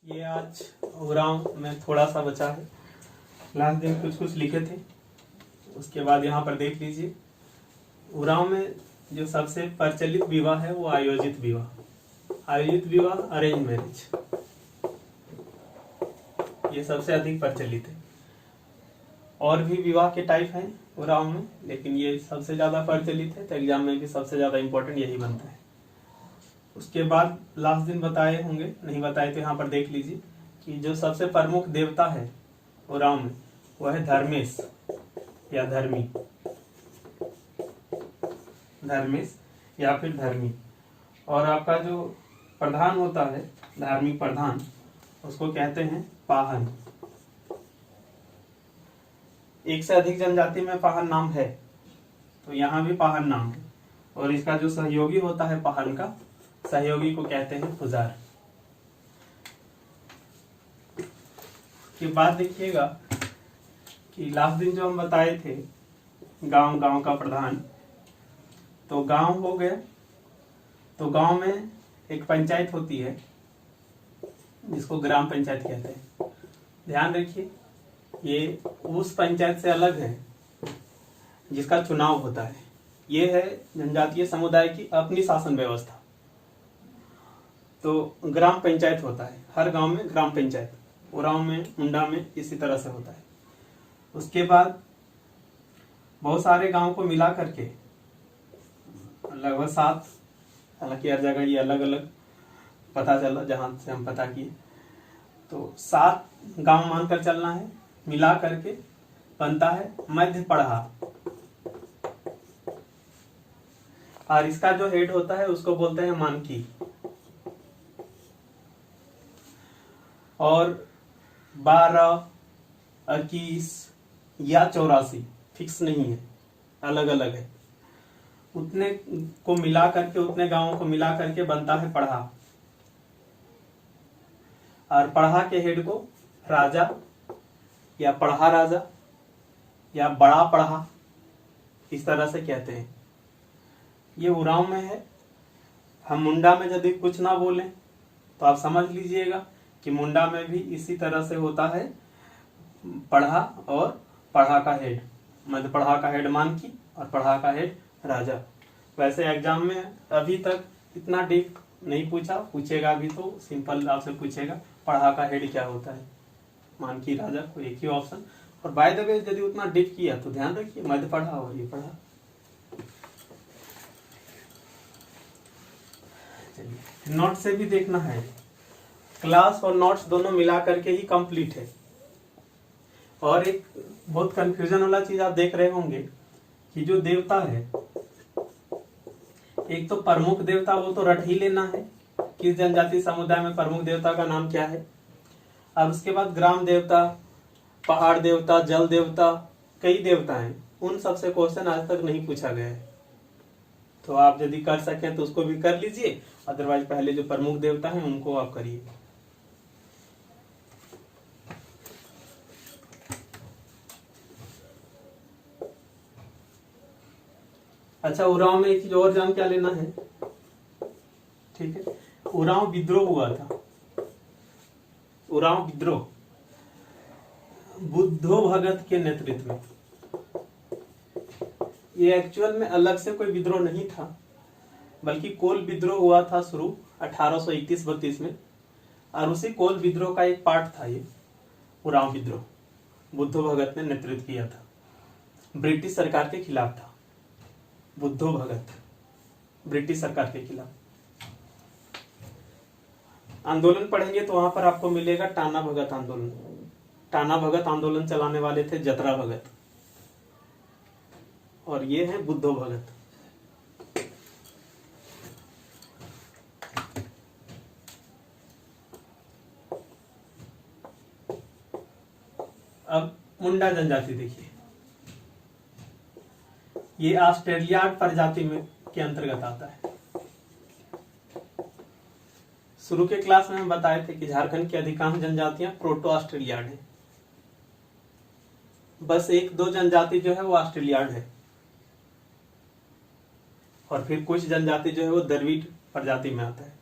ये आज उरांव में थोड़ा सा बचा है। लास्ट दिन कुछ कुछ लिखे थे, उसके बाद यहाँ पर देख लीजिए। उरांव में जो सबसे प्रचलित विवाह है वो आयोजित विवाह। आयोजित विवाह अरेंज मैरिज, ये सबसे अधिक प्रचलित है। और भी विवाह के टाइप हैं उरांव में, लेकिन ये सबसे ज्यादा प्रचलित है, तो एग्जाम में भी सबसे ज्यादा इंपॉर्टेंट यही बनता है। उसके बाद लास्ट दिन बताए होंगे, नहीं बताए तो यहाँ पर देख लीजिए कि जो सबसे प्रमुख देवता है उरांव में वह है धर्मेश या धर्मी, धर्मेश या फिर धर्मी। और आपका जो प्रधान होता है धार्मिक प्रधान, उसको कहते हैं पाहन। एक से अधिक जनजाति में पाहन नाम है, तो यहाँ भी पाहन नाम है। और इसका जो सहयोगी होता है पाहन का, सहयोगी को कहते हैं पुजार। के बाद देखिएगा कि लास्ट दिन जो हम बताए थे गांव का प्रधान, तो गांव हो गया, तो गांव में एक पंचायत होती है जिसको ग्राम पंचायत कहते हैं। ध्यान रखिए, ये उस पंचायत से अलग है जिसका चुनाव होता है। ये है जनजातीय समुदाय की अपनी शासन व्यवस्था। तो ग्राम पंचायत होता है, हर गांव में ग्राम पंचायत, उरांव में, मुंडा में इसी तरह से होता है। उसके बाद बहुत सारे गांव को मिला करके लगभग 7, हालांकि हर जगह ये अलग अलग पता चला, जहां से हम पता किए, तो 7 गांव मानकर चलना है, मिला करके बनता है मध्य पढ़ा। और इसका जो हेड होता है उसको बोलते हैं मानकी। और 12, 21 या 84 फिक्स नहीं है, अलग अलग है। उतने को मिला करके, उतने गांवों को मिला करके बनता है पढ़ा। और पढ़ा के हेड को राजा या पढ़ा राजा या बड़ा पढ़ा, इस तरह से कहते हैं। ये उरांव में है। हम मुंडा में यदि कुछ ना बोलें तो आप समझ लीजिएगा कि मुंडा में भी इसी तरह से होता है पढ़ा और पढ़ा का हेड, मध्य पढ़ा का हेड मानकी और पढ़ा का हेड राजा। वैसे एग्जाम में अभी तक इतना डीप नहीं पूछा, पूछेगा भी तो सिंपल आपसे पूछेगा पढ़ा का हेड क्या होता है, मानकी राजा, को एक ही ऑप्शन। और बाय द वे यदि उतना डीप किया तो ध्यान रखिए मध्य पढ़ा और ये पढ़ा। चलिए, नोट से भी देखना है, क्लास और नोट्स दोनों मिला करके ही कंप्लीट है। और एक बहुत कंफ्यूजन वाला चीज आप देख रहे होंगे कि जो देवता है, एक तो प्रमुख देवता, वो तो रट ही लेना है किस जनजाति समुदाय में प्रमुख देवता का नाम क्या है। और उसके बाद ग्राम देवता, पहाड़ देवता, जल देवता, कई देवता हैं, उन सबसे क्वेश्चन आज तक नहीं पूछा गया है। तो आप यदि कर सकें तो उसको भी कर लीजिए, अदरवाइज पहले जो प्रमुख देवता हैं उनको आप करिए। अच्छा, उरांव में एक चीज और जान क्या लेना है, ठीक है। उरांव विद्रोह हुआ था, उरांव विद्रोह बुद्धो भगत के नेतृत्व में। ये एक्चुअल में अलग से कोई विद्रोह नहीं था, बल्कि कोल विद्रोह हुआ था शुरू 1831-32 में। और उसी कोल विद्रोह का एक पार्ट था ये उरांव विद्रोह, बुद्धो भगत ने नेतृत्व किया था, ब्रिटिश सरकार के खिलाफ था। बुद्धो भगत ब्रिटिश सरकार के खिलाफ आंदोलन पढ़ेंगे तो वहां पर आपको मिलेगा टाना भगत आंदोलन। टाना भगत आंदोलन चलाने वाले थे जतरा भगत, और ये है बुद्धो भगत। अब मुंडा जनजाति देखिए, ये ऑस्ट्रेलियाड प्रजाति में के अंतर्गत आता है। शुरू के क्लास में हम बताए थे कि झारखंड की अधिकांश जनजातियां प्रोटो ऑस्ट्रेलियाड है, बस 1-2 जनजाति जो है वो ऑस्ट्रेलियाड है, और फिर कुछ जनजाति जो है वो द्रविड़ प्रजाति में आता है।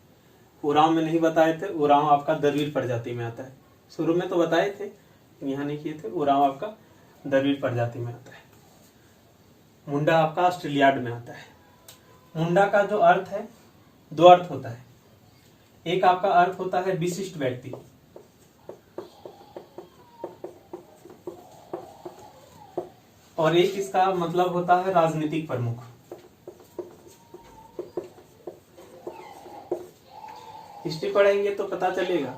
उरांव में नहीं बताए थे, उरांव आपका द्रविड़ प्रजाति में आता है। शुरू में तो बताए थे, यहाँ नहीं किए थे। उरांव आपका द्रविड़ प्रजाति में आता है। मुंडा आपका ऑस्ट्रेलियाड में आता है। मुंडा का जो अर्थ है, दो अर्थ होता है। एक आपका अर्थ होता है विशिष्ट व्यक्ति, और एक इसका मतलब होता है राजनीतिक प्रमुख। हिस्ट्री पढ़ेंगे तो पता चलेगा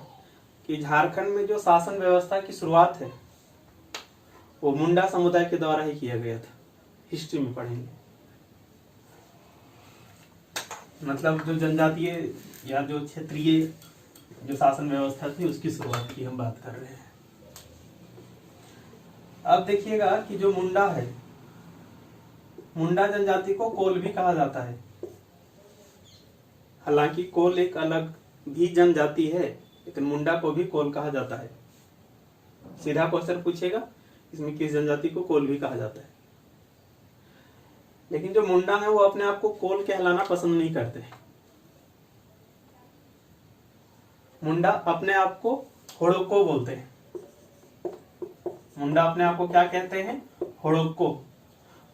कि झारखंड में जो शासन व्यवस्था की शुरुआत है वो मुंडा समुदाय के द्वारा ही किया गया था। हिस्ट्री में पढ़ेंगे, मतलब जो जनजातीय या जो क्षेत्रीय जो शासन व्यवस्था थी उसकी शुरुआत की हम बात कर रहे हैं। अब देखिएगा कि जो मुंडा है, मुंडा जनजाति को कोल भी कहा जाता है। हालांकि कोल एक अलग भी जनजाति है, लेकिन मुंडा को भी कोल कहा जाता है। सीधा क्वेश्चन पूछेगा इसमें किस जनजाति को कोल भी कहा जाता है। लेकिन जो मुंडा है वो अपने आप को कोल कहलाना पसंद नहीं करते। मुंडा अपने आप को होड़ोको बोलते हैं। मुंडा अपने आप को क्या कहते हैं? होड़ोको।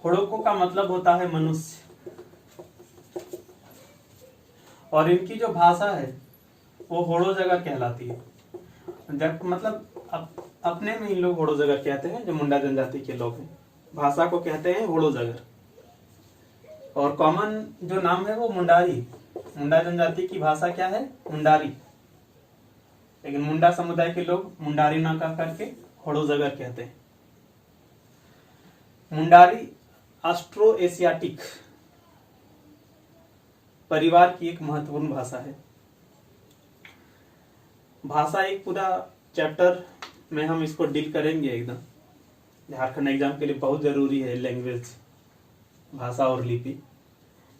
होड़ोको का मतलब होता है मनुष्य। और इनकी जो भाषा है वो होड़ो जगह कहलाती है। जब मतलब अपने में इन लोग होड़ो जगह कहते हैं, जो मुंडा जनजाति के लोग हैं। भाषा को कहते हैं होड़ो जगह। और कॉमन जो नाम है वो मुंडारी। मुंडा जनजाति की भाषा क्या है? मुंडारी। लेकिन मुंडा समुदाय के लोग मुंडारी ना कह करके होड़ो जगह कहते हैं। मुंडारी ऑस्ट्रो एशियाटिक परिवार की एक महत्वपूर्ण भाषा है। भाषा एक पूरा चैप्टर में हम इसको डील करेंगे एकदम। झारखंड एग्जाम के लिए बहुत जरूरी है लैंग्वेज, भाषा और लिपि।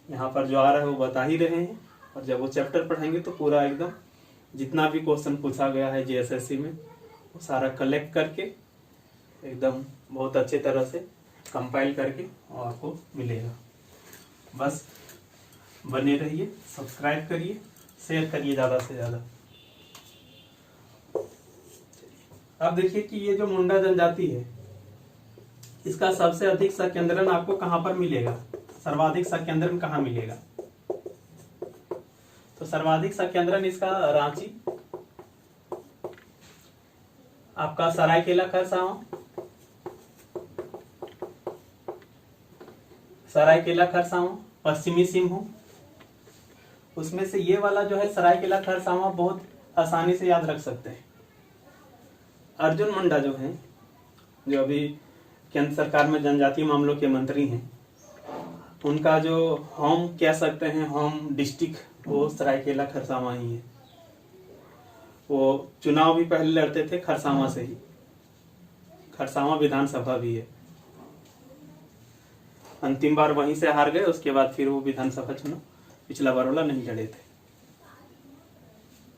यहाँ पर जो आ रहा है वो बता ही रहे हैं, और जब वो चैप्टर पढ़ेंगे तो पूरा एकदम जितना भी क्वेश्चन पूछा गया है जेएसएससी में वो सारा कलेक्ट करके एकदम बहुत अच्छे तरह से कंपाइल करके और आपको मिलेगा। बस बने रहिए, सब्सक्राइब करिए, शेयर करिए ज़्यादा से ज़्यादा। अब देखिए कि ये जो मुंडा जनजाति है इसका सबसे अधिक संकेंद्रण आपको कहाँ पर मिलेगा? सर्वाधिक संकेंद्रण कहाँ मिलेगा? तो सर्वाधिक संकेंद्रण इसका रांची, आपका सरायकेला खरसावां, सरायकेला खरसावां, पश्चिमी सिंहभूम। उसमें से ये वाला जो है सरायकेला खरसावां बहुत आसानी से याद रख सकते हैं। अर्जुन मुंडा जो है, जो अभी केंद्र सरकार में जनजातीय मामलों के मंत्री हैं, उनका जो होम कह सकते हैं, होम डिस्ट्रिक्ट, वो सरायकेला खरसावां ही है। वो चुनाव भी पहले लड़ते थे खरसावां से ही। खरसावां विधानसभा भी है। अंतिम बार वहीं से हार गए, उसके बाद फिर वो विधानसभा चुनाव पिछला बार वाला नहीं लड़े थे।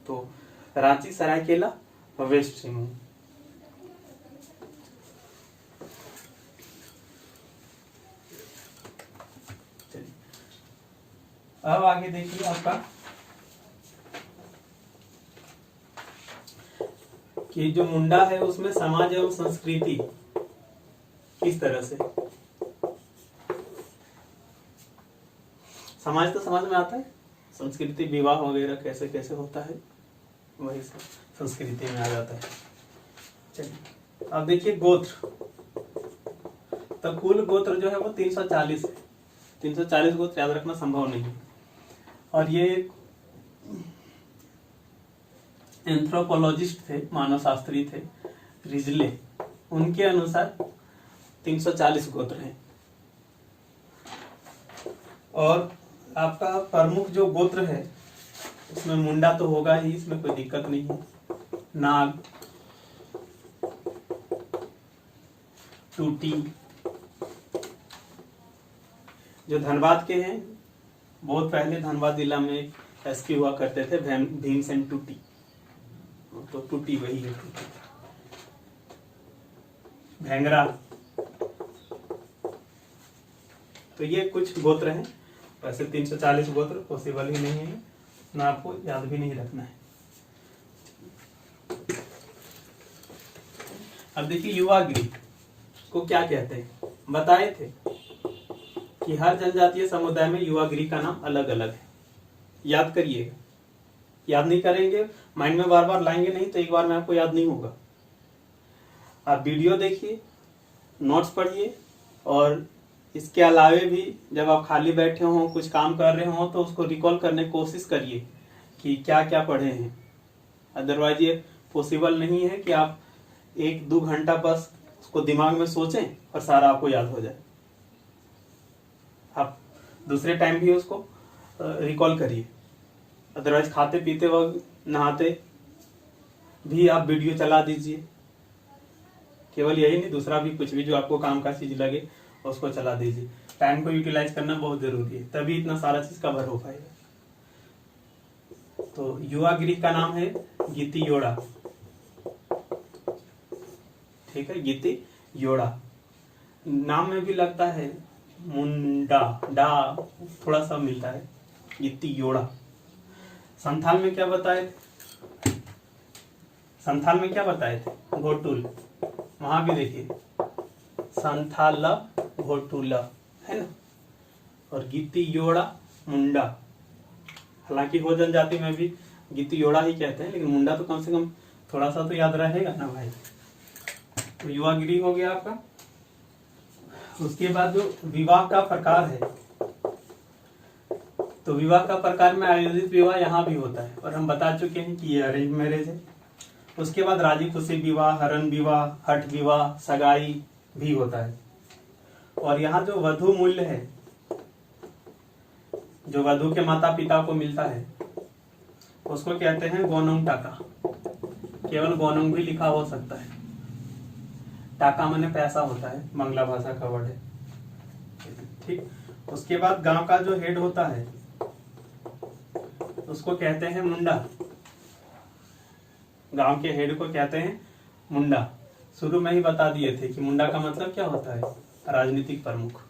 तो रांची, सरायकेला, वेस्ट सिंहभूम। चलिए अब आगे देखिए आपका कि जो मुंडा है उसमें समाज एवं संस्कृति किस तरह से। समाज तो समझ में आता है, संस्कृति विवाह वगैरह कैसे कैसे होता है वही सब संस्कृति में आ जाता है। चलिए अब देखिए गोत्र। तो कुल गोत्र जो है वो 340 है। 340 गोत्र याद रखना संभव नहीं है। और ये एंथ्रोपोलॉजिस्ट थे, मानव शास्त्री थे, रिजले, उनके अनुसार 340 गोत्र हैं। और आपका प्रमुख जो गोत्र है उसमें मुंडा तो होगा ही, इसमें कोई दिक्कत नहीं है। नाग, टूटी, जो धनबाद के हैं, बहुत पहले धनबाद जिला में एसपी हुआ करते थे भीमसेन टूटी, तो टूटी वही है। भेंगरा, तो ये कुछ गोत्र हैं। वैसे 340 गोत्र पॉसिबल ही नहीं है, ना आपको याद भी नहीं रखना है। अब देखिए युवागिरी को क्या कहते हैं, बताए थे कि हर जनजातीय समुदाय में युवागिरी का नाम अलग अलग है। याद करिएगा, याद नहीं करेंगे, माइंड में बार बार लाएंगे नहीं तो एक बार में आपको याद नहीं होगा। आप वीडियो देखिए, नोट्स पढ़िए, और इसके अलावे भी जब आप खाली बैठे हो, कुछ काम कर रहे हो, तो उसको रिकॉल करने की कोशिश करिए कि क्या क्या पढ़े हैं। अदरवाइज ये पॉसिबल नहीं है कि आप 1-2 घंटा बस उसको दिमाग में सोचें और सारा आपको याद हो जाए। आप दूसरे टाइम भी उसको रिकॉल करिए। अदरवाइज खाते पीते वक्त, नहाते भी आप वीडियो चला दीजिए। केवल यही नहीं, दूसरा भी कुछ भी जो आपको काम का चीज लगे उसको चला दीजिए। टाइम को यूटिलाइज करना बहुत जरूरी है, तभी इतना सारा चीज कवर हो पाएगा। तो युवागिरी का नाम है गीती योड़ा। ठीक है, गीती योड़ा। नाम में भी लगता है मुंडा, डा थोड़ा सा मिलता है, गीती योड़ा। संथाल में क्या बताए थे, संथाल में क्या बताए थे, घोटुल। वहां भी देखिए संथाल घोटुल है ना, और गीती योड़ा मुंडा। हालांकि हो जनजाति में भी गीती योड़ा ही कहते हैं, लेकिन मुंडा तो कम से कम थोड़ा सा तो याद रहेगा ना भाई। तो युवागिरी हो गया आपका। उसके बाद जो विवाह का प्रकार है, तो विवाह का प्रकार में आयोजित विवाह यहाँ भी होता है, और हम बता चुके हैं कि ये अरेंज मैरिज है। उसके बाद राजी खुशी विवाह, हरण विवाह, हठ विवाह, सगाई भी होता है। और यहाँ जो वधु मूल्य है, जो वधु के माता पिता को मिलता है, उसको कहते हैं गोनंग टाका। केवल गोनंग भी लिखा हो सकता है। टाका माने पैसा होता है, बांग्ला भाषा का वर्ड है। ठीक। उसके बाद गांव का जो हेड होता है उसको कहते हैं मुंडा। गांव के हेड को कहते हैं मुंडा। शुरू में ही बता दिए थे कि मुंडा का मतलब क्या होता है, राजनीतिक प्रमुख।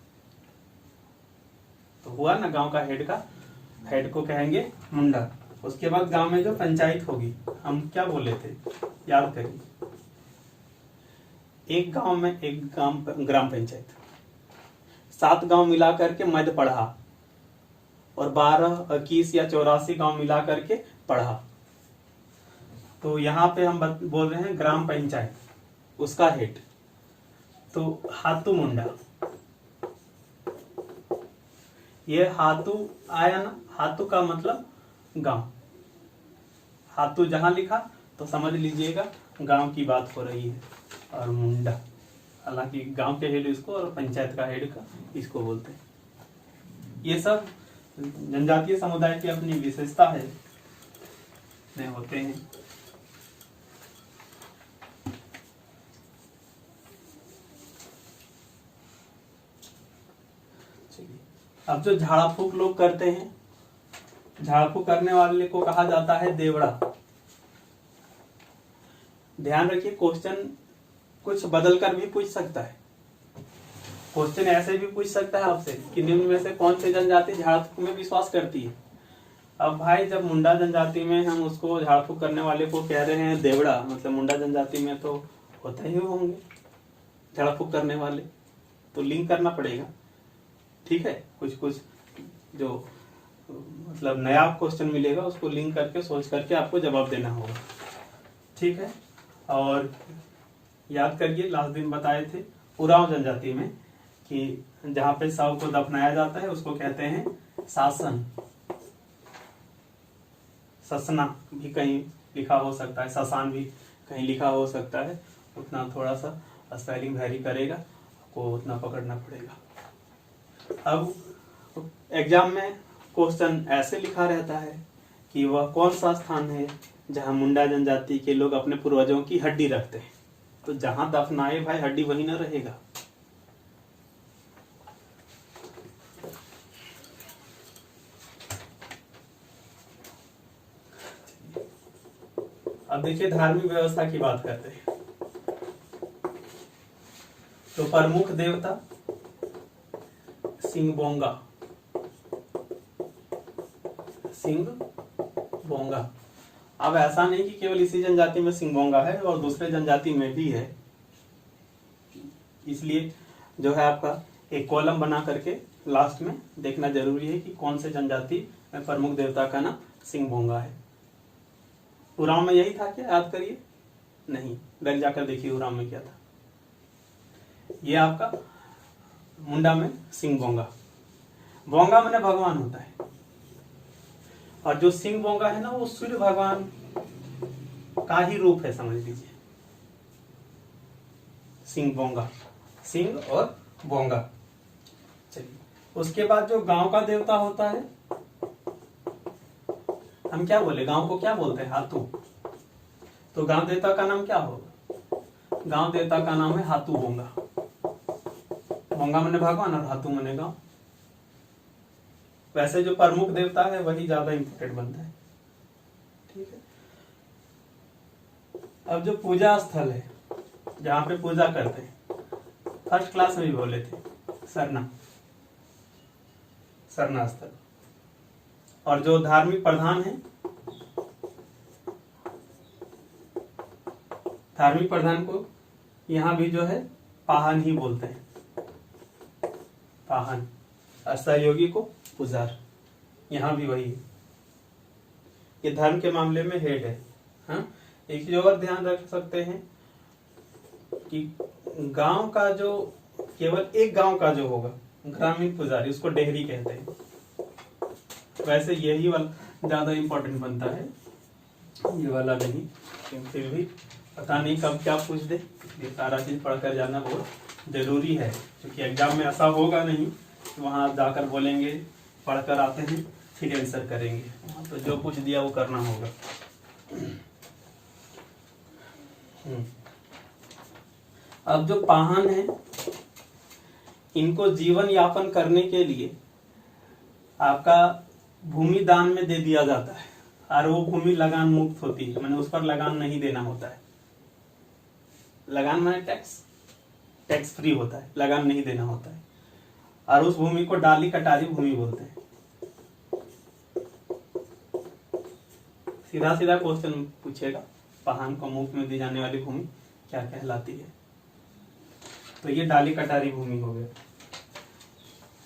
तो हुआ ना, गांव का हेड को कहेंगे मुंडा। उसके बाद गांव में जो पंचायत होगी, हम क्या बोले थे, याद करिए। एक गांव में एक ग्राम पंचायत, 7 गांव मिला करके मध्य पढ़ा, और 12, 21 या 84 गांव मिला करके पढ़ा। तो यहाँ पे हम बोल रहे हैं ग्राम पंचायत, उसका हेड तो हाथू मुंडा। ये हाथू आया ना, हाथू का मतलब गांव। हाथू जहां लिखा तो समझ लीजिएगा गांव की बात हो रही है। और मुंडा, हालांकि गांव के हेड इसको और पंचायत का हेड का इसको बोलते हैं। ये सब जनजातीय समुदाय की अपनी विशेषता है, में होते हैं। अब जो झाड़ा फूक लोग करते हैं, झाड़ा फूक करने वाले को कहा जाता है देवड़ा। ध्यान रखिए, क्वेश्चन कुछ बदल कर भी पूछ सकता है। क्वेश्चन ऐसे भी पूछ सकता है आपसे कि निम्न में से कौन सी जनजाति झाड़ फूक में विश्वास करती है। अब भाई जब मुंडा जनजाति में हम उसको झाड़ फूक करने वाले को कह रहे हैं देवड़ा, मतलब मुंडा जनजाति में तो होते ही होंगे झाड़ फूक करने वाले, तो लिंक करना पड़ेगा। ठीक है, कुछ जो मतलब नया क्वेश्चन मिलेगा उसको लिंक करके सोच करके आपको जवाब देना होगा। ठीक है, और याद करिए लास्ट दिन बताए थे उरांव जनजाति में कि जहां पे शव को दफनाया जाता है उसको कहते हैं शासन। ससना भी कहीं लिखा हो सकता है, ससान भी कहीं लिखा हो सकता है। उतना थोड़ा सा स्पेलिंग वेरी करेगा, आपको उतना पकड़ना पड़ेगा। अब एग्जाम में क्वेश्चन ऐसे लिखा रहता है कि वह कौन सा स्थान है जहां मुंडा जनजाति के लोग अपने पूर्वजों की हड्डी रखते हैं। तो जहां दफनाए भाई हड्डी वहीं ना रहेगा। अब देखिए धार्मिक व्यवस्था की बात करते हैं। तो प्रमुख देवता सिंह बोंगा, सिंह बोंगा। अब ऐसा नहीं कि केवल इसी जनजाति में सिंह बोंगा है और दूसरे जनजाति में भी है, इसलिए जो है आपका एक कॉलम बना करके लास्ट में देखना जरूरी है कि कौन से जनजाति में प्रमुख देवता का नाम सिंह बोंगा है। उरांव में यही था क्या, याद करिए? नहीं, बैक जाकर देखिए उरांव में क्या था। ये आपका मुंडा में सिंह बोंगा। बोंगा माने भगवान होता है, और जो सिंह बोंगा है ना वो सूर्य भगवान का ही रूप है, समझ लीजिए। सिंह बोंगा, सिंह और बोंगा। चलिए, उसके बाद जो गांव का देवता होता है, हम क्या बोले, गांव को क्या बोलते हैं? हाथू। तो गांव देवता का नाम क्या होगा? गांव देवता का नाम है हाथू बोंगा। बोंगा माने भगवान और हाथू माने गांव। वैसे जो प्रमुख देवता है वही ज्यादा इंपोर्टेंट बनता है, ठीक है। अब जो पूजा स्थल है जहां पे पूजा करते हैं, फर्स्ट क्लास में भी बोले थे, सरना, सरना स्थल। और जो धार्मिक प्रधान है, धार्मिक प्रधान को यहां भी जो है पाहन ही बोलते हैं, पाहन। और सहयोगी को पुजार, यहां भी वही है। ये धर्म के मामले में हेड है। हाँ, एक चीज और ध्यान रख सकते हैं कि गांव का जो, केवल एक गांव का जो होगा ग्रामीण पुजारी, उसको डेहरी कहते हैं। वैसे यही वाला ज्यादा इंपॉर्टेंट बनता है, ये वाला नहीं, लेकिन फिर भी पता नहीं कब क्या पूछ दे, ये सारा चीज पढ़कर जाना बहुत जरूरी है, क्योंकि एग्जाम में ऐसा होगा नहीं कि वहां आप जाकर बोलेंगे पढ़कर आते हैं फिर आंसर करेंगे। तो जो पूछ दिया वो करना होगा। अब जो पाहन है, इनको जीवन यापन करने के लिए आपका भूमि दान में दे दिया जाता है, और वो भूमि लगान मुक्त होती है, मैंने उस पर लगान नहीं देना होता है। लगान माने टैक्स, टैक्स फ्री होता है, लगान नहीं देना होता है। और उस भूमि को डाली कटारी भूमि बोलते हैं। सीधा सीधा क्वेश्चन पूछेगा, पाहन को मुफ्त में दी जाने वाली भूमि क्या कहलाती है? तो ये डाली कटारी भूमि हो गया।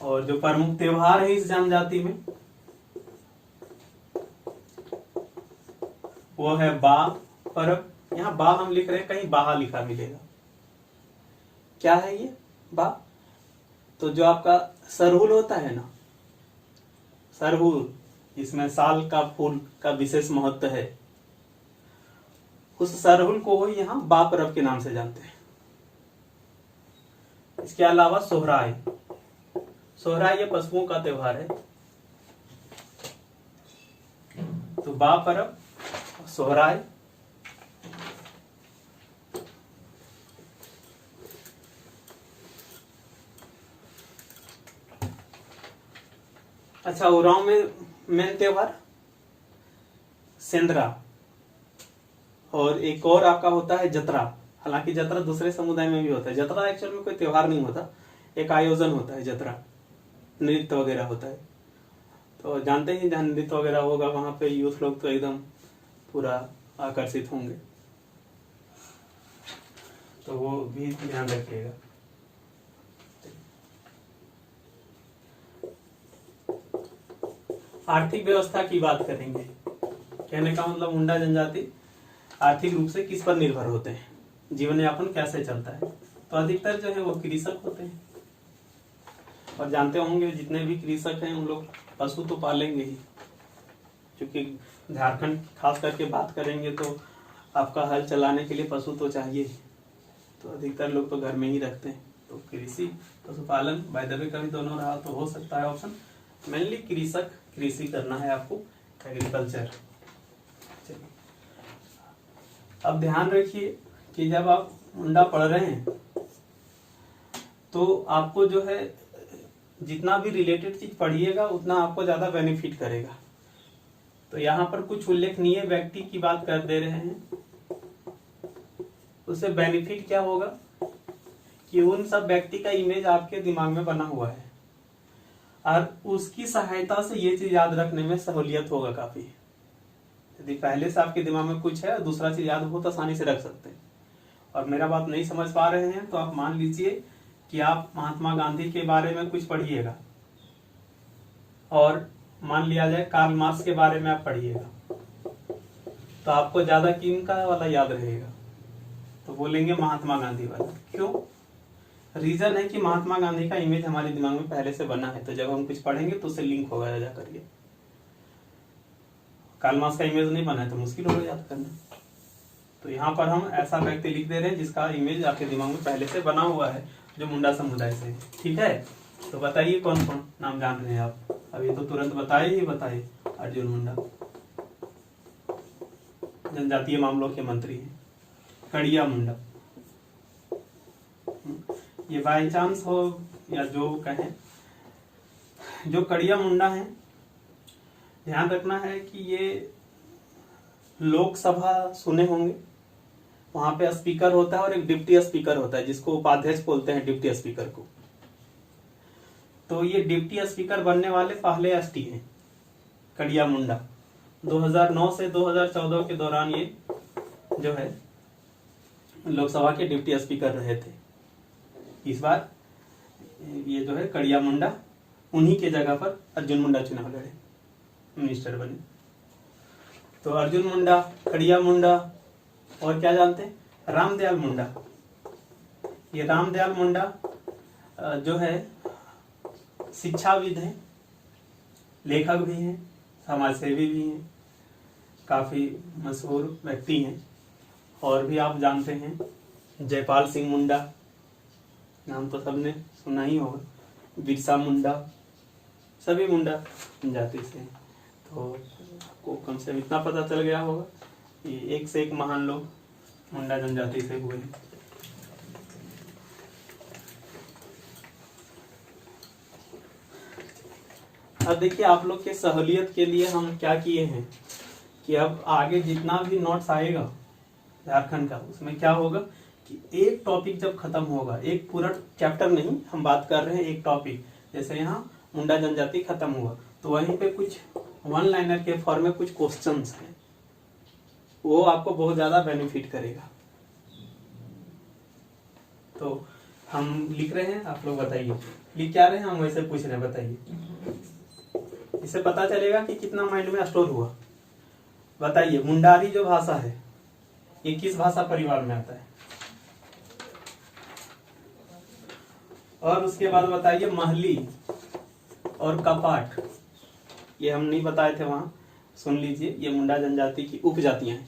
और जो प्रमुख त्योहार है इस जनजाति में, वो है बा पर्व। यहाँ बा हम लिख रहे हैं, कहीं बाहा लिखा मिलेगा। क्या है ये बा? तो जो आपका सरहुल होता है ना, सरहुल, इसमें साल का फूल का विशेष महत्व है, उस सरहुल को ही यहाँ बा पर्व के नाम से जानते हैं। इसके अलावा सोहराय, सोहराय ये पशुओं का त्योहार है। तो बा पर्व, सोहराय। अच्छा, उरांव में मेन त्योहार सेंद्रा, और एक और आपका होता है जतरा। हालांकि जतरा दूसरे समुदाय में भी होता है। जतरा एक्चुअल में कोई त्योहार नहीं होता, एक आयोजन होता है जतरा, नृत्य वगैरह होता है। तो जानते ही, जहाँ नृत्य वगैरह होगा वहां पे यूथ लोग तो एकदम पूरा आकर्षित होंगे, तो वो भी ध्यान रखिएगा। आर्थिक व्यवस्था की बात करेंगे। कहने का मतलब मुंडा जनजाति आर्थिक रूप से किस पर निर्भर होते हैं, जीवन यापन कैसे चलता है? तो अधिकतर जो है वो कृषक होते हैं। और जानते होंगे जितने भी कृषक हैं उन लोग पशु तो पालेंगे ही, क्योंकि झारखंड खास करके बात करेंगे तो आपका हल चलाने के लिए पशु तो चाहिए। तो अधिकतर लोग तो घर में ही रखते हैं। तो कृषि पशुपालन बाय द वे कभी दोनों रहा तो हो सकता है ऑप्शन। मेनली कृषक, कृषि करना है आपको, एग्रीकल्चर। चलिए, अब ध्यान रखिए कि जब आप मुंडा पढ़ रहे हैं तो आपको जो है जितना भी रिलेटेड चीज पढ़िएगा उतना आपको ज्यादा बेनिफिट करेगा। तो यहाँ पर कुछ उल्लेखनीय व्यक्ति की बात कर दे रहे हैं, उससे बेनिफिट क्या होगा कि उन सब व्यक्ति का इमेज आपके दिमाग में बना हुआ है, और उसकी सहायता से ये चीज याद रखने में सहूलियत होगा काफी। यदि पहले से आपके दिमाग में कुछ है, दूसरा चीज याद बहुत आसानी से रख सकते हैं। और मेरा बात नहीं समझ पा रहे हैं तो आप मान लीजिए कि आप महात्मा गांधी के बारे में कुछ पढ़िएगा और मान लिया जाए कार्ल मार्क्स के बारे में आप पढ़िएगा, तो आपको ज्यादा किनका वाला याद रहेगा? तो बोलेंगे महात्मा गांधी वाला। क्यों? रीजन है कि महात्मा गांधी का इमेज हमारे दिमाग में पहले से बना है, तो जब हम कुछ पढ़ेंगे तो उससे लिंक होगा जा करके। कार्ल मार्क्स का इमेज नहीं बना है तो मुश्किल होगा याद करना। तो यहाँ पर हम ऐसा व्यक्ति लिख दे रहे हैं जिसका इमेज आपके दिमाग में पहले से बना हुआ है, जो मुंडा समुदाय से है। ठीक है, तो बताइए कौन कौन नाम जान रहे हैं आप? अभी तो तुरंत बताइए। अर्जुन मुंडा जनजातीय मामलों के मंत्री हैं। कड़िया मुंडा, ये बाई चांस हो या जो कहें, जो कड़िया मुंडा है, ध्यान रखना है कि ये लोकसभा सुने होंगे, वहां पे स्पीकर होता है और एक डिप्टी स्पीकर होता है जिसको उपाध्यक्ष बोलते हैं, डिप्टी स्पीकर को। तो ये डिप्टी स्पीकर बनने वाले पहले एसटी हैं, कड़िया मुंडा। 2009 से 2014 के दौरान ये जो है लोकसभा के डिप्टी स्पीकर रहे थे। इस बार ये जो है कड़िया मुंडा, उन्हीं के जगह पर अर्जुन मुंडा चुनाव लड़े, मिनिस्टर बने। तो अर्जुन मुंडा, कड़िया मुंडा और क्या जानते हैं? रामदयाल मुंडा। ये रामदयाल मुंडा जो है शिक्षाविद हैं, लेखक भी हैं, समाजसेवी भी हैं, काफी मशहूर व्यक्ति हैं। और भी आप जानते हैं जयपाल सिंह मुंडा, नाम तो सबने सुना ही होगा, बिरसा मुंडा, सभी मुंडा जनजाति से हैं। तो आपको कम से कम इतना पता चल गया होगा कि एक से एक महान लोग मुंडा जनजाति से हुए हैं। अब देखिए आप लोग के सहूलियत के लिए हम क्या किए हैं कि अब आगे जितना भी नोट्स आएगा झारखंड का, उसमें क्या होगा कि एक टॉपिक जब खत्म होगा, एक पूरा चैप्टर नहीं, हम बात कर रहे हैं एक टॉपिक, जैसे यहाँ मुंडा जनजाति खत्म हुआ तो वहीं पे कुछ वन लाइनर के फॉर्म में कुछ क्वेश्चंस हैं, वो आपको बहुत ज्यादा बेनिफिट करेगा। तो हम लिख रहे हैं, आप लोग बताइए लिख क्या रहे हैं, हम वैसे पूछ रहे हैं, बताइए। इससे पता चलेगा कि कितना माइंड में स्टोर हुआ। बताइए मुंडारी जो भाषा है ये किस भाषा परिवार में आता है? और उसके बाद बताइए महली और कपाट, ये हम नहीं बताए थे वहां, सुन लीजिए, ये मुंडा जनजाति की उपजातियां हैं।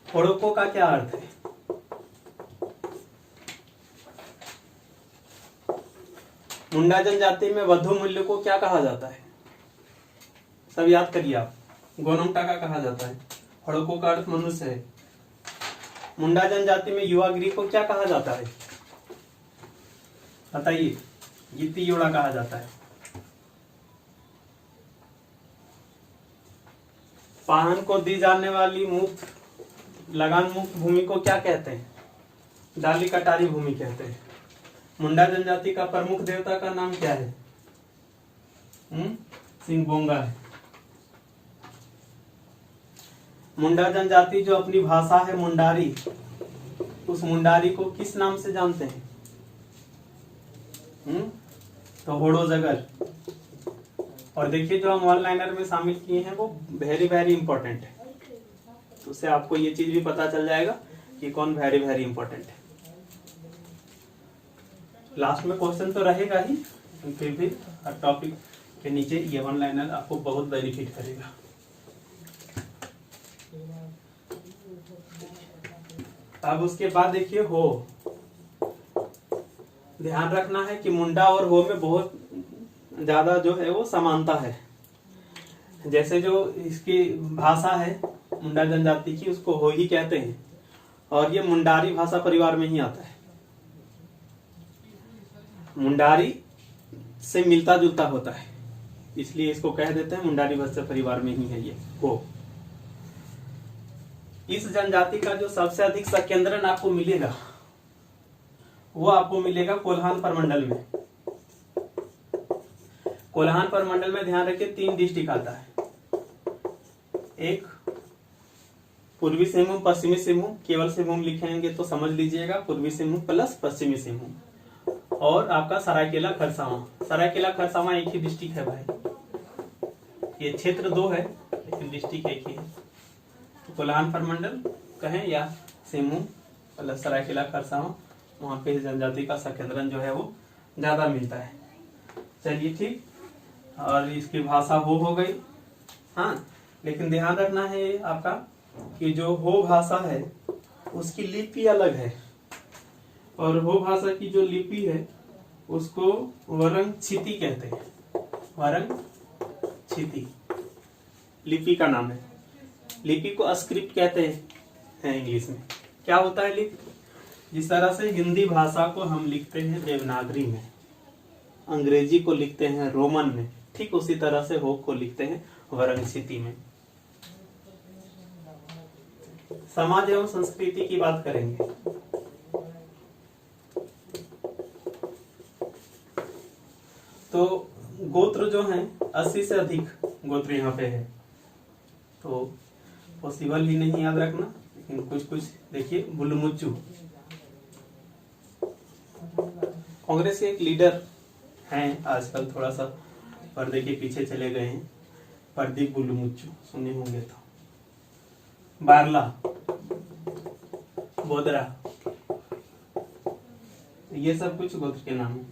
होड़ोको का क्या अर्थ है? मुंडा जनजाति में वधु मूल्य को क्या कहा जाता है? सब याद करिए आप। गोनोंगटा का कहा जाता है। होड़ोको का अर्थ मनुष्य है। मुंडा जनजाति में युवा गृह को क्या कहा जाता है? बताइए। गीती योड़ा कहा जाता है। पाहन को दी जाने वाली मुक्त लगान मुक्त भूमि को क्या कहते हैं? डाली कटारी भूमि कहते हैं। मुंडा जनजाति का प्रमुख देवता का नाम क्या है? सिंगबोंगा है। मुंडा जनजाति जो अपनी भाषा है मुंडारी, उस मुंडारी को किस नाम से जानते हैं? तो होड़ो जगर। और देखिए जो हम वन लाइनर में शामिल किए हैं वो वेरी वेरी इंपॉर्टेंट है, तो उससे आपको ये चीज भी पता चल जाएगा कि कौन वेरी वेरी इंपॉर्टेंट है। लास्ट में क्वेश्चन तो रहेगा ही, फिर भी हर टॉपिक के नीचे ये वन लाइनर आपको बहुत बेनिफिट करेगा। अब उसके बाद देखिए हो, ध्यान रखना है कि मुंडा और हो में बहुत ज्यादा जो है वो समानता है। जैसे जो इसकी भाषा है मुंडा जनजाति की, उसको हो ही कहते हैं, और ये मुंडारी भाषा परिवार में ही आता है। मुंडारी से मिलता जुलता होता है, इसलिए इसको कह देते हैं मुंडारी भाषा परिवार में ही है ये हो। इस जनजाति का जो सबसे अधिक संकेंद्रण आपको मिलेगा वो आपको मिलेगा कोल्हान प्रमंडल में। कोल्हान प्रमंडल में ध्यान रखिए 3 डिस्ट्रिक्ट आता है, एक पूर्वी सिंहभूम, पश्चिमी सिंहभूम, केवल सिंहभूम लिखेंगे तो समझ लीजिएगा पूर्वी सिंहभूम प्लस पश्चिमी सिंहभूम, और आपका सरायकेला खरसावां। सरायकेला खरसावां एक ही डिस्ट्रिक्ट है भाई, ये क्षेत्र 2 है लेकिन डिस्ट्रिक्ट एक ही है। तो कोल्हान प्रमंडल कहें या सिंहभूम प्लस सरायकेला खरसावां, वहां पे जनजाति का संकेंद्रण जो है वो ज्यादा मिलता है। चलिए ठीक, और इसकी भाषा हो गई। हाँ, लेकिन ध्यान रखना है आपका कि जो हो भाषा है उसकी लिपि अलग है, और हो भाषा की जो लिपि है उसको वरंग छिति कहते हैं। वरंग छिति लिपि का नाम है। लिपि को स्क्रिप्ट कहते हैं इंग्लिश में। क्या होता है लिपि? जिस तरह से हिंदी भाषा को हम लिखते हैं देवनागरी में, अंग्रेजी को लिखते हैं रोमन में, ठीक उसी तरह से हो को लिखते हैं वरंग छिति में। समाज एवं संस्कृति की बात करेंगे। तो गोत्र जो हैं 80 से अधिक गोत्र यहाँ पे है, तो पॉसिबल ही नहीं याद रखना, लेकिन कुछ कुछ देखिए। बुलमुच्चू कांग्रेस के एक लीडर हैं, आजकल थोड़ा सा पर्दे के पीछे चले गए हैं, प्रदीप बुलमुच्चू, सुने होंगे तो। बारला, बोदरा, ये सब कुछ गोत्र के नाम है।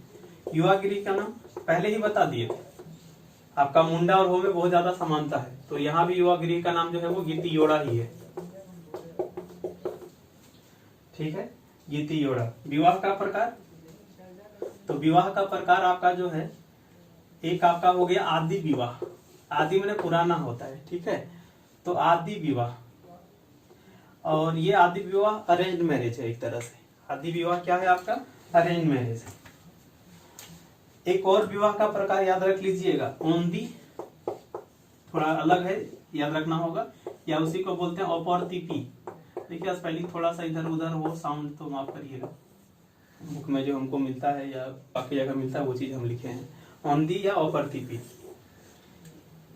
युवागिरी का नाम पहले ही बता दिए थे, आपका मुंडा और हो में बहुत ज्यादा समानता है, तो यहाँ भी युवागिरी का नाम जो है वो गीती योड़ा ही है। ठीक है, गीती योड़ा। विवाह का प्रकार, तो विवाह का प्रकार आपका जो है, एक आपका हो गया आदि विवाह। आदि मैंने पुराना होता है, ठीक है, तो आदि विवाह। और ये आदि विवाह अरेंज मैरिज है एक तरह से। आदि विवाह क्या है आपका? अरेंज मैरिज है। एक और विवाह का प्रकार याद रख लीजिएगा, औंधी, थोड़ा अलग है, याद रखना होगा, या उसी को बोलते हैं औपरतिपी। देखिए स्पेलिंग थोड़ा सा इधर उधर हो, साउंड तो माफ करिएगा, बुक में जो हमको मिलता है या बाकी जगह मिलता है वो चीज हम लिखे हैं, औंधी या औपरतिपी।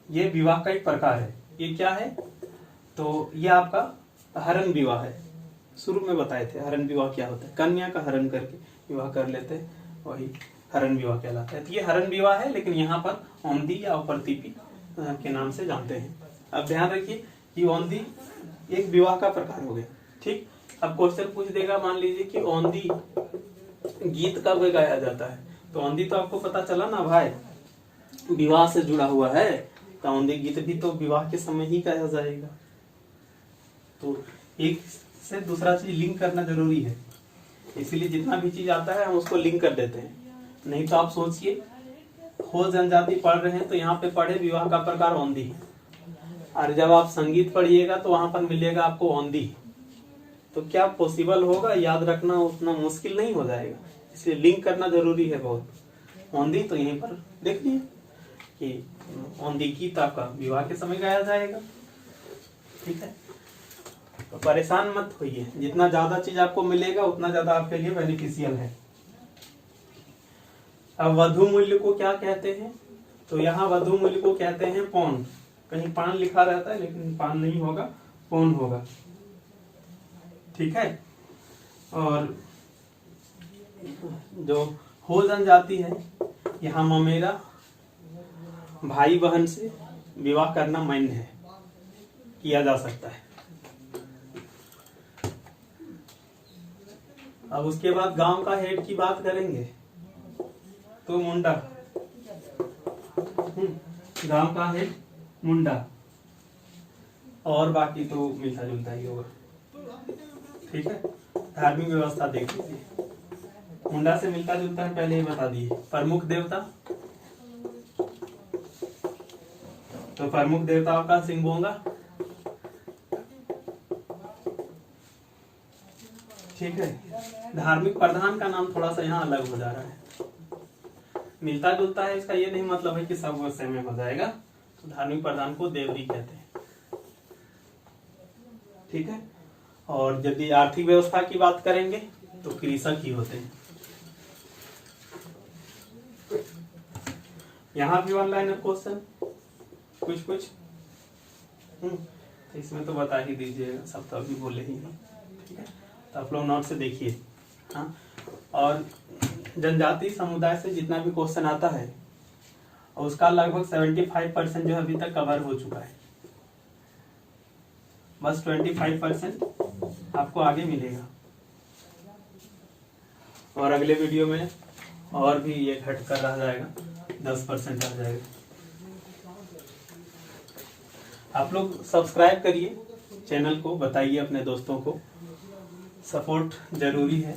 ये विवाह का एक प्रकार है। ये क्या है? तो ये आपका हरण विवाह है। शुरू में बताए थे हरण विवाह क्या होता है, कन्या का हरण करके विवाह कर लेते हैं, वही हरण विवाह कहलाता है। तो ये हरण विवाह है, लेकिन यहाँ पर औंधी या औपरतिपी के नाम से जानते हैं। अब ध्यान रखिए कि औंधी एक विवाह का प्रकार हो गया, ठीक। अब क्वेश्चन पूछ देगा, मान लीजिए कि औंधी गीत कब गाया जाता है, तो औंधी तो आपको पता चला ना भाई, विवाह से जुड़ा हुआ है, तो औंधी गीत भी तो विवाह के समय ही गाया जाएगा। तो एक से दूसरा चीज लिंक करना जरूरी है, इसीलिए जितना भी चीज आता है हम उसको लिंक कर देते हैं। नहीं तो आप सोचिए, हो जनजाति पढ़ रहे हैं तो यहाँ पे पढ़े विवाह का प्रकार औंधी, और जब आप संगीत पढ़िएगा तो वहां पर मिलेगा आपको औंधी। तो क्या पॉसिबल होगा? याद रखना उतना मुश्किल नहीं हो जाएगा, इसलिए लिंक करना जरूरी है बहुत। औंधी तो यहीं पर देख लिया कि औंधी गीत आपका विवाह के समय गाया जाएगा, ठीक है। तो परेशान मत होइए, जितना ज्यादा चीज आपको मिलेगा उतना ज्यादा आपके लिए बेनिफिशियल है। अब वधु मूल्य को क्या कहते हैं? तो यहाँ वधु मूल्य को कहते हैं पौंड। कहीं पान लिखा रहता है लेकिन पान नहीं होगा, पौंड होगा, ठीक है। और जो हो जनजाति है, यहाँ ममेरा भाई बहन से विवाह करना मान्य है, किया जा सकता है। अब उसके बाद गांव का हेड की बात करेंगे तो मुंडा, गांव का हेड मुंडा, और बाकी तो मिलता जुलता ही होगा, ठीक है। धार्मिक व्यवस्था देख लीजिए, मुंडा से मिलता जुलता है, पहले ही बता दिए। प्रमुख देवता, तो प्रमुख देवता का सिंगोंगा, ठीक है। धार्मिक प्रधान का नाम थोड़ा सा यहाँ अलग हो जा रहा है, मिलता जुलता है, इसका ये नहीं मतलब है कि सब वो सेम हो जाएगा। तो धार्मिक प्रधान को देवरी कहते हैं, ठीक है। और यदि आर्थिक व्यवस्था की बात करेंगे तो कृषक ही होते हैं। यहाँ भी ऑनलाइन है क्वेश्चन कुछ तो इसमें तो बता ही दीजिएगा, सब तो अभी बोले ही हैं, ठीक है। तो आप लोग नोट से देखिए। हाँ, और जनजाति समुदाय से जितना भी क्वेश्चन आता है उसका लगभग 75% जो अभी तक कवर हो चुका है, बस 25% आपको आगे मिलेगा। और अगले वीडियो में और भी ये घट कर रह जाएगा, 10% आ जाएगा। आप लोग सब्सक्राइब करिए चैनल को, बताइए अपने दोस्तों को, सपोर्ट जरूरी है।